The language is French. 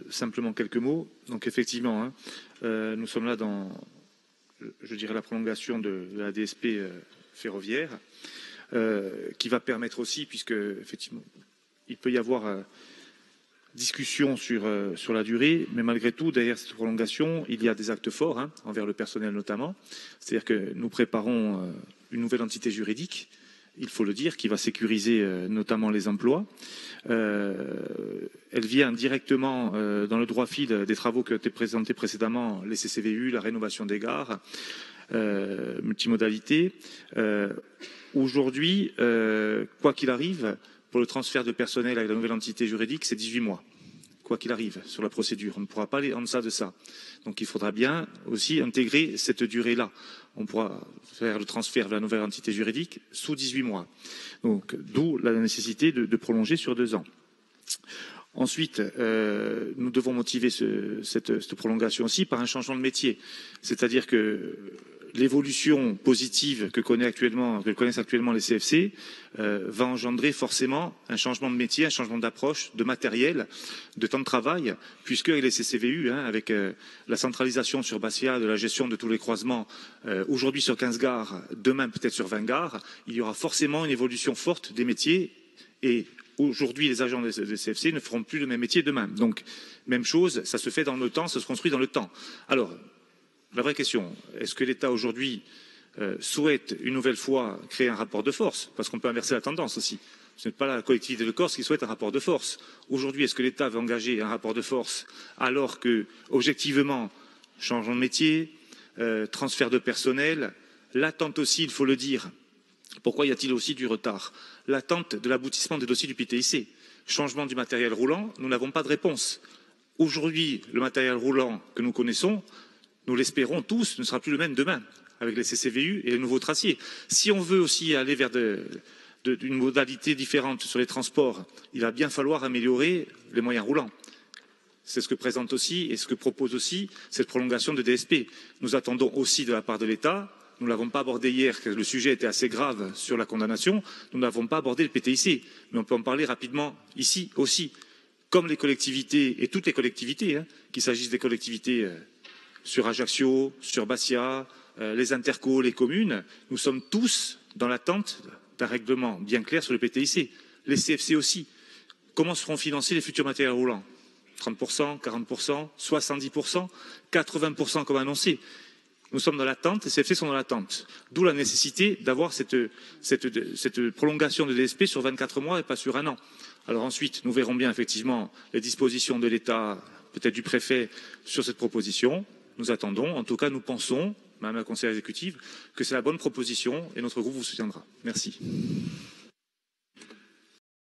Simplement quelques mots. Donc effectivement, nous sommes là dans, je dirais, la prolongation de la DSP ferroviaire, qui va permettre aussi, puisque effectivement, il peut y avoir discussion sur la durée, mais malgré tout, derrière cette prolongation, il y a des actes forts envers le personnel notamment. C'est-à-dire que nous préparons une nouvelle entité juridique, il faut le dire, qui va sécuriser notamment les emplois. Elle vient directement dans le droit fil des travaux qui ont été présentés précédemment, les CCVU, la rénovation des gares, multimodalité. Aujourd'hui, quoi qu'il arrive, pour le transfert de personnel avec la nouvelle entité juridique, c'est 18 mois. Quoi qu'il arrive sur la procédure, on ne pourra pas aller en deçà de ça. Donc il faudra bien aussi intégrer cette durée-là. On pourra faire le transfert vers la nouvelle entité juridique sous 18 mois. Donc d'où la nécessité de prolonger sur 2 ans. Ensuite, nous devons motiver cette prolongation aussi par un changement de métier. C'est-à-dire que l'évolution positive que connaissent actuellement les CFC va engendrer forcément un changement de métier, un changement d'approche, de matériel, de temps de travail, puisque avec les CCVU, avec la centralisation sur Bastia de la gestion de tous les croisements, aujourd'hui sur 15 gares, demain peut-être sur 20 gares, il y aura forcément une évolution forte des métiers et aujourd'hui, les agents des CFC ne feront plus le même métier demain. Donc, même chose, ça se fait dans le temps, ça se construit dans le temps. Alors, la vraie question, est-ce que l'État aujourd'hui souhaite une nouvelle fois créer un rapport de force? Parce qu'on peut inverser la tendance aussi. Ce n'est pas la collectivité de Corse qui souhaite un rapport de force. Aujourd'hui, est-ce que l'État veut engager un rapport de force alors que, objectivement, changement de métier, transfert de personnel, l'attente aussi, il faut le dire. Pourquoi y a-t-il aussi du retard? L'attente de l'aboutissement des dossiers du PTIC. Changement du matériel roulant, nous n'avons pas de réponse. Aujourd'hui, le matériel roulant que nous connaissons, nous l'espérons tous, ne sera plus le même demain, avec les CCVU et les nouveaux traciers. Si on veut aussi aller vers une modalité différente sur les transports, il va bien falloir améliorer les moyens roulants. C'est ce que présente aussi et ce que propose aussi cette prolongation de DSP. Nous attendons aussi de la part de l'État. Nous ne l'avons pas abordé hier, car le sujet était assez grave sur la condamnation. Nous n'avons pas abordé le PTIC, mais on peut en parler rapidement ici aussi. Comme les collectivités, et toutes les collectivités, qu'il s'agisse des collectivités sur Ajaccio, sur Bastia, les intercos, les communes, nous sommes tous dans l'attente d'un règlement bien clair sur le PTIC. Les CFC aussi. Comment seront financés les futurs matériels roulants? 30%, 40%, 70%, 80% comme annoncé. Nous sommes dans l'attente, les CFC sont dans l'attente. D'où la nécessité d'avoir cette prolongation de DSP sur 24 mois et pas sur 1 an. Alors ensuite, nous verrons bien effectivement les dispositions de l'État, peut-être du préfet, sur cette proposition. Nous attendons, en tout cas nous pensons, Madame la conseillère exécutive, que c'est la bonne proposition et notre groupe vous soutiendra. Merci.